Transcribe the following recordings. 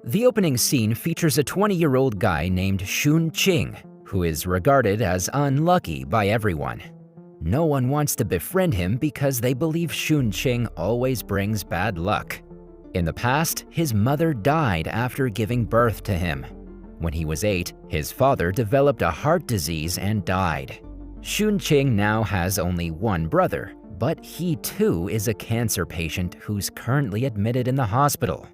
The opening scene features a 20-year-old guy named Shun Qing, who is regarded as unlucky by everyone. No one wants to befriend him because they believe Shun Qing always brings bad luck. In the past, his mother died after giving birth to him. When he was 8, his father developed a heart disease and died. Shun Qing now has only one brother, but he too is a cancer patient who's currently admitted in the hospital.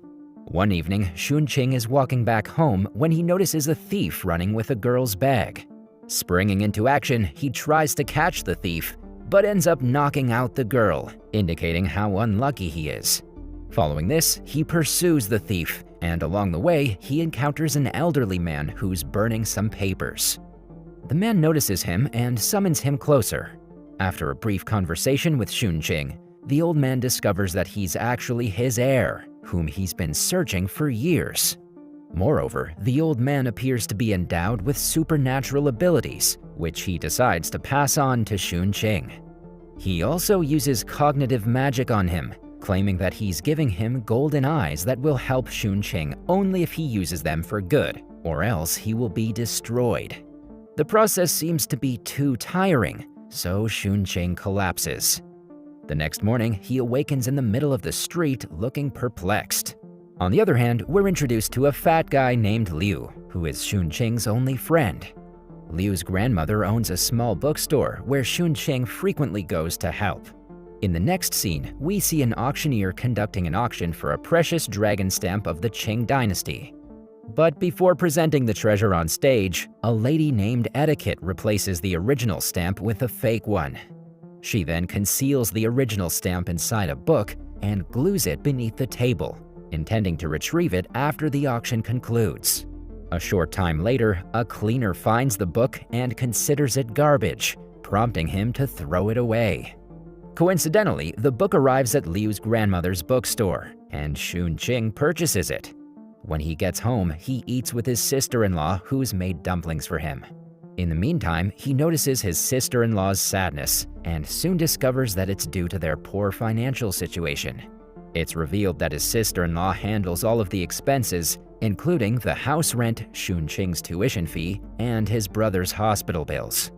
One evening, Shun Qing is walking back home when he notices a thief running with a girl's bag. Springing into action, he tries to catch the thief, but ends up knocking out the girl, indicating how unlucky he is. Following this, he pursues the thief, and along the way, he encounters an elderly man who's burning some papers. The man notices him and summons him closer. After a brief conversation with Shun Qing, the old man discovers that he's actually his heir, whom he's been searching for years. Moreover, the old man appears to be endowed with supernatural abilities, which he decides to pass on to Shun Qing. He also uses cognitive magic on him, claiming that he's giving him golden eyes that will help Shun Qing only if he uses them for good, or else he will be destroyed. The process seems to be too tiring, so Shun Qing collapses. The next morning, he awakens in the middle of the street looking perplexed. On the other hand, we're introduced to a fat guy named Liu, who is Shun Qing's only friend. Liu's grandmother owns a small bookstore where Shun Qing frequently goes to help. In the next scene, we see an auctioneer conducting an auction for a precious dragon stamp of the Qing dynasty. But before presenting the treasure on stage, a lady named Etiquette replaces the original stamp with a fake one. She then conceals the original stamp inside a book and glues it beneath the table, intending to retrieve it after the auction concludes. A short time later, a cleaner finds the book and considers it garbage, prompting him to throw it away. Coincidentally, the book arrives at Liu's grandmother's bookstore, and Shun Qing purchases it. When he gets home, he eats with his sister-in-law, who's made dumplings for him. In the meantime, he notices his sister-in-law's sadness and soon discovers that it's due to their poor financial situation. It's revealed that his sister-in-law handles all of the expenses, including the house rent, Shun Qing's tuition fee, and his brother's hospital bills.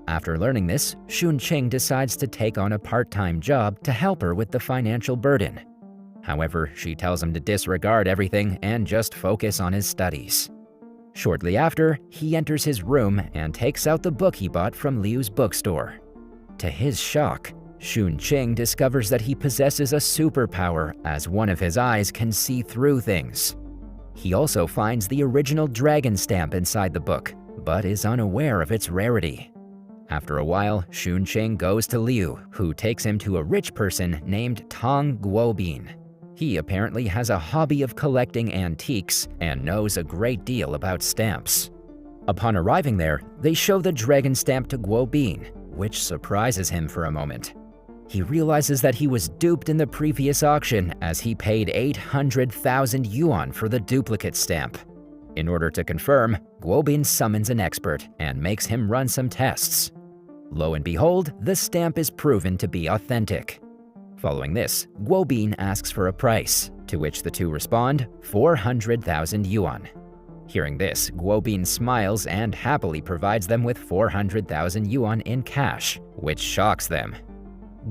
After learning this, Shun Qing decides to take on a part-time job to help her with the financial burden. However, she tells him to disregard everything and just focus on his studies. Shortly after, he enters his room and takes out the book he bought from Liu's bookstore. To his shock, Shun Qing discovers that he possesses a superpower, as one of his eyes can see through things. He also finds the original dragon stamp inside the book, but is unaware of its rarity. After a while, Shun Qing goes to Liu, who takes him to a rich person named Tong Guobin. He apparently has a hobby of collecting antiques and knows a great deal about stamps. Upon arriving there, they show the dragon stamp to Guobin, which surprises him for a moment. He realizes that he was duped in the previous auction as he paid 800,000 yuan for the duplicate stamp. In order to confirm, Guobin summons an expert and makes him run some tests. Lo and behold, the stamp is proven to be authentic. Following this, Guobin asks for a price, to which the two respond, 400,000 yuan. Hearing this, Guobin smiles and happily provides them with 400,000 yuan in cash, which shocks them.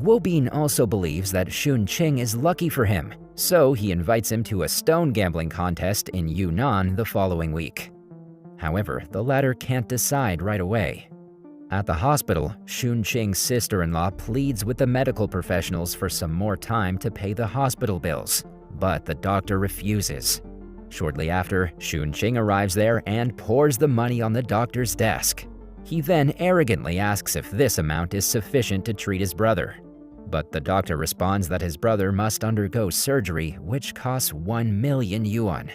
Guobin also believes that Shun Qing is lucky for him, so he invites him to a stone gambling contest in Yunnan the following week. However, the latter can't decide right away. At the hospital, Shun Qing's sister-in-law pleads with the medical professionals for some more time to pay the hospital bills, but the doctor refuses. Shortly after, Shun Qing arrives there and pours the money on the doctor's desk. He then arrogantly asks if this amount is sufficient to treat his brother. But the doctor responds that his brother must undergo surgery, which costs 1 million yuan.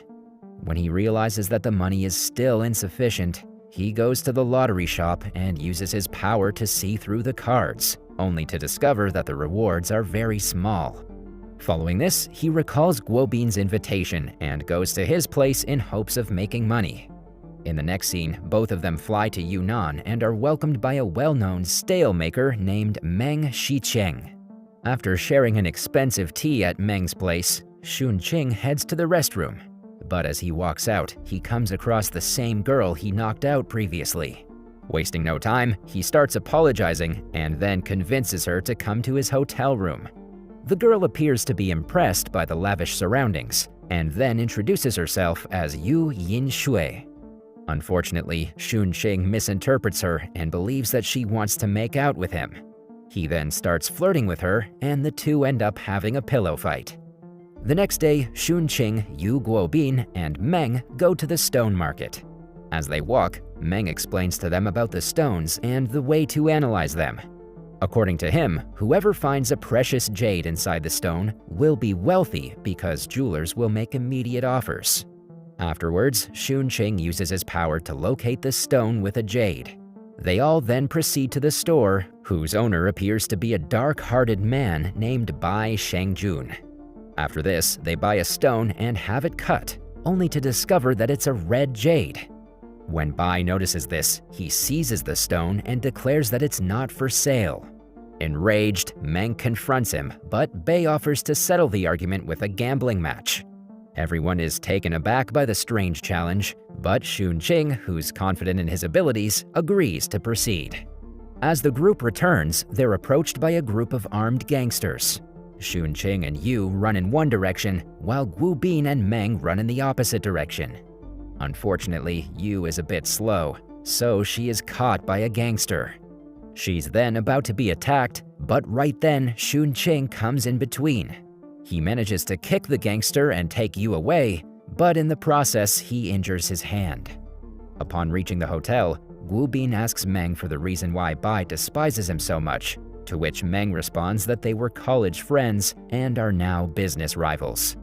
When he realizes that the money is still insufficient, he goes to the lottery shop and uses his power to see through the cards, only to discover that the rewards are very small. Following this, he recalls Guobin's invitation and goes to his place in hopes of making money. In the next scene, both of them fly to Yunnan and are welcomed by a well-known stale maker named Meng Shicheng. After sharing an expensive tea at Meng's place, Shun Qing heads to the restroom. But as he walks out, he comes across the same girl he knocked out previously. Wasting no time, he starts apologizing and then convinces her to come to his hotel room. The girl appears to be impressed by the lavish surroundings and then introduces herself as Yu Yin Shui. Unfortunately, Shun Qing misinterprets her and believes that she wants to make out with him. He then starts flirting with her and the two end up having a pillow fight. The next day, Shun Qing, Yu Guobin, and Meng go to the stone market. As they walk, Meng explains to them about the stones and the way to analyze them. According to him, whoever finds a precious jade inside the stone will be wealthy because jewelers will make immediate offers. Afterwards, Shun Qing uses his power to locate the stone with a jade. They all then proceed to the store, whose owner appears to be a dark-hearted man named Bai Shangjun. After this, they buy a stone and have it cut, only to discover that it's a red jade. When Bai notices this, he seizes the stone and declares that it's not for sale. Enraged, Meng confronts him, but Bai offers to settle the argument with a gambling match. Everyone is taken aback by the strange challenge, but Shun Qing, who's confident in his abilities, agrees to proceed. As the group returns, they're approached by a group of armed gangsters. Shun Qing and Yu run in one direction, while Gu Bin and Meng run in the opposite direction. Unfortunately, Yu is a bit slow, so she is caught by a gangster. She's then about to be attacked, but right then, Shun Qing comes in between. He manages to kick the gangster and take Yu away, but in the process, he injures his hand. Upon reaching the hotel, Gu Bin asks Meng for the reason why Bai despises him so much, to which Meng responds that they were college friends and are now business rivals.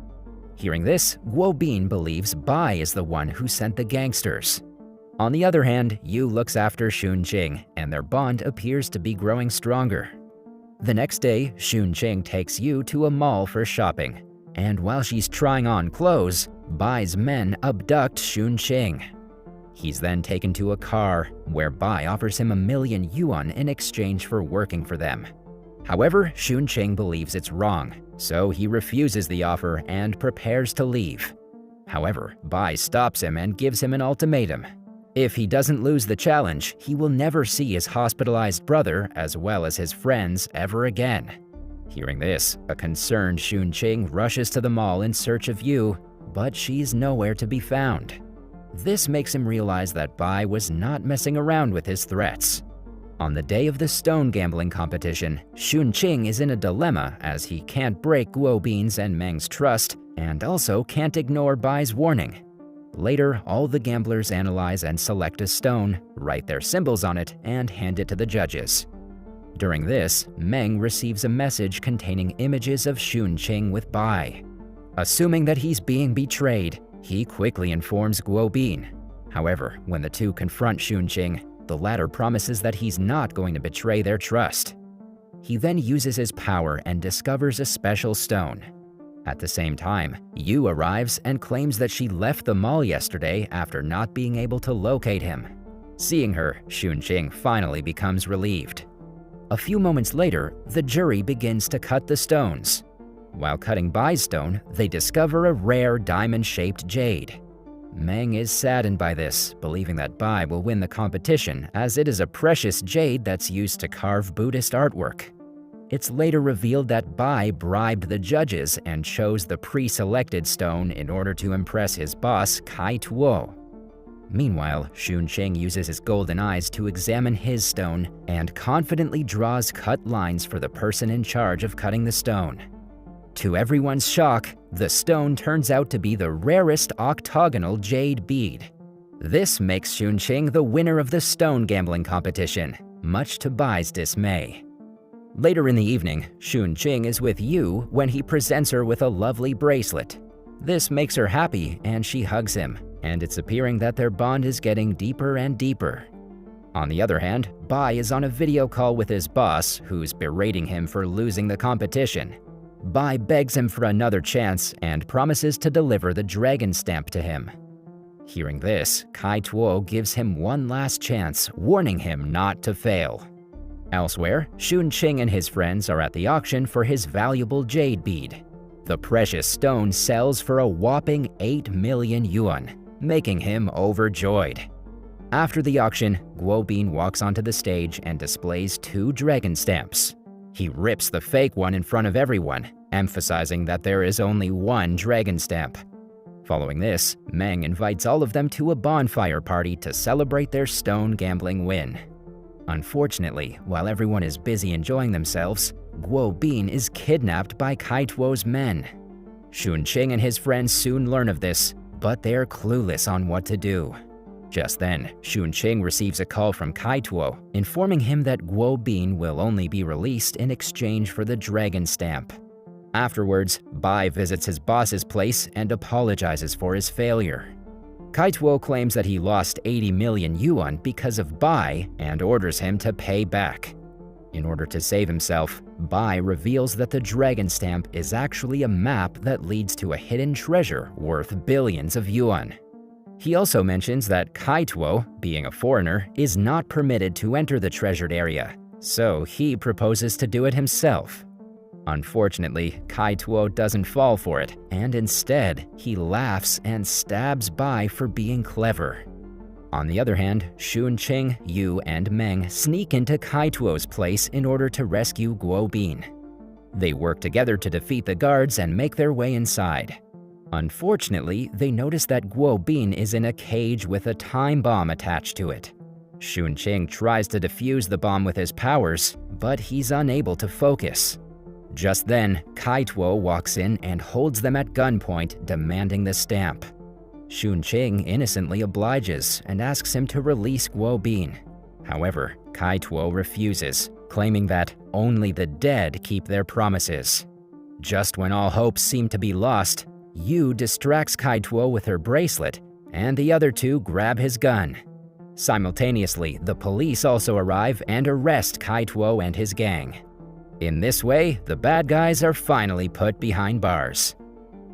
Hearing this, Guo Bin believes Bai is the one who sent the gangsters. On the other hand, Yu looks after Shun Qing, and their bond appears to be growing stronger. The next day, Shun Qing takes Yu to a mall for shopping, and while she's trying on clothes, Bai's men abduct Shun Qing. He's then taken to a car, where Bai offers him 1,000,000 yuan in exchange for working for them. However, Shun Qing believes it's wrong, so he refuses the offer and prepares to leave. However, Bai stops him and gives him an ultimatum. If he doesn't lose the challenge, he will never see his hospitalized brother as well as his friends ever again. Hearing this, a concerned Shun Qing rushes to the mall in search of Yu, but she's nowhere to be found. This makes him realize that Bai was not messing around with his threats. On the day of the stone gambling competition, Shun Qing is in a dilemma as he can't break Guo Bin's and Meng's trust and also can't ignore Bai's warning. Later, all the gamblers analyze and select a stone, write their symbols on it, and hand it to the judges. During this, Meng receives a message containing images of Shun Qing with Bai. Assuming that he's being betrayed, he quickly informs Guo Bin. However, when the two confront Shun Qing, the latter promises that he's not going to betray their trust. He then uses his power and discovers a special stone. At the same time, Yu arrives and claims that she left the mall yesterday after not being able to locate him. Seeing her, Shun Qing finally becomes relieved. A few moments later, the jury begins to cut the stones. While cutting Bai's stone, they discover a rare diamond-shaped jade. Meng is saddened by this, believing that Bai will win the competition as it is a precious jade that's used to carve Buddhist artwork. It's later revealed that Bai bribed the judges and chose the pre-selected stone in order to impress his boss, Kai Tuo. Meanwhile, Shun Qing uses his golden eyes to examine his stone and confidently draws cut lines for the person in charge of cutting the stone. To everyone's shock, the stone turns out to be the rarest octagonal jade bead. This makes Shun Qing the winner of the stone gambling competition, much to Bai's dismay. Later in the evening, Shun Qing is with Yu when he presents her with a lovely bracelet. This makes her happy and she hugs him, and it's appearing that their bond is getting deeper and deeper. On the other hand, Bai is on a video call with his boss, who's berating him for losing the competition. Bai begs him for another chance and promises to deliver the dragon stamp to him. Hearing this, Kai Tuo gives him one last chance, warning him not to fail. Elsewhere, Shun Qing and his friends are at the auction for his valuable jade bead. The precious stone sells for a whopping 8 million yuan, making him overjoyed. After the auction, Guo Bin walks onto the stage and displays 2 dragon stamps. He rips the fake one in front of everyone, emphasizing that there is only one dragon stamp. Following this, Meng invites all of them to a bonfire party to celebrate their stone gambling win. Unfortunately, while everyone is busy enjoying themselves, Guo Bin is kidnapped by Kai Tuo's men. Xun Qing and his friends soon learn of this, but they're clueless on what to do. Just then, Xun Qing receives a call from Kai Tuo, informing him that Guo Bin will only be released in exchange for the dragon stamp. Afterwards, Bai visits his boss's place and apologizes for his failure. Kai Tuo claims that he lost 80 million yuan because of Bai and orders him to pay back. In order to save himself, Bai reveals that the dragon stamp is actually a map that leads to a hidden treasure worth billions of yuan. He also mentions that Kai Tuo, being a foreigner, is not permitted to enter the treasured area, so he proposes to do it himself. Unfortunately, Kai Tuo doesn't fall for it, and instead, he laughs and stabs Bai for being clever. On the other hand, Xun Qing, Yu, and Meng sneak into Kai Tuo's place in order to rescue Guo Bin. They work together to defeat the guards and make their way inside. Unfortunately, they notice that Guo Bin is in a cage with a time bomb attached to it. Xun Qing tries to defuse the bomb with his powers, but he's unable to focus. Just then, Kai Tuo walks in and holds them at gunpoint, demanding the stamp. Xun Qing innocently obliges and asks him to release Guo Bin. However, Kai Tuo refuses, claiming that only the dead keep their promises. Just when all hopes seem to be lost, Yu distracts Kai Tuo with her bracelet, and the other 2 grab his gun. Simultaneously, the police also arrive and arrest Kai Tuo and his gang. In this way, the bad guys are finally put behind bars.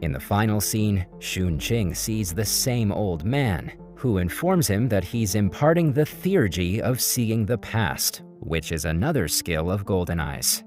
In the final scene, Xun Qing sees the same old man, who informs him that he's imparting the theurgy of seeing the past, which is another skill of GoldenEye's.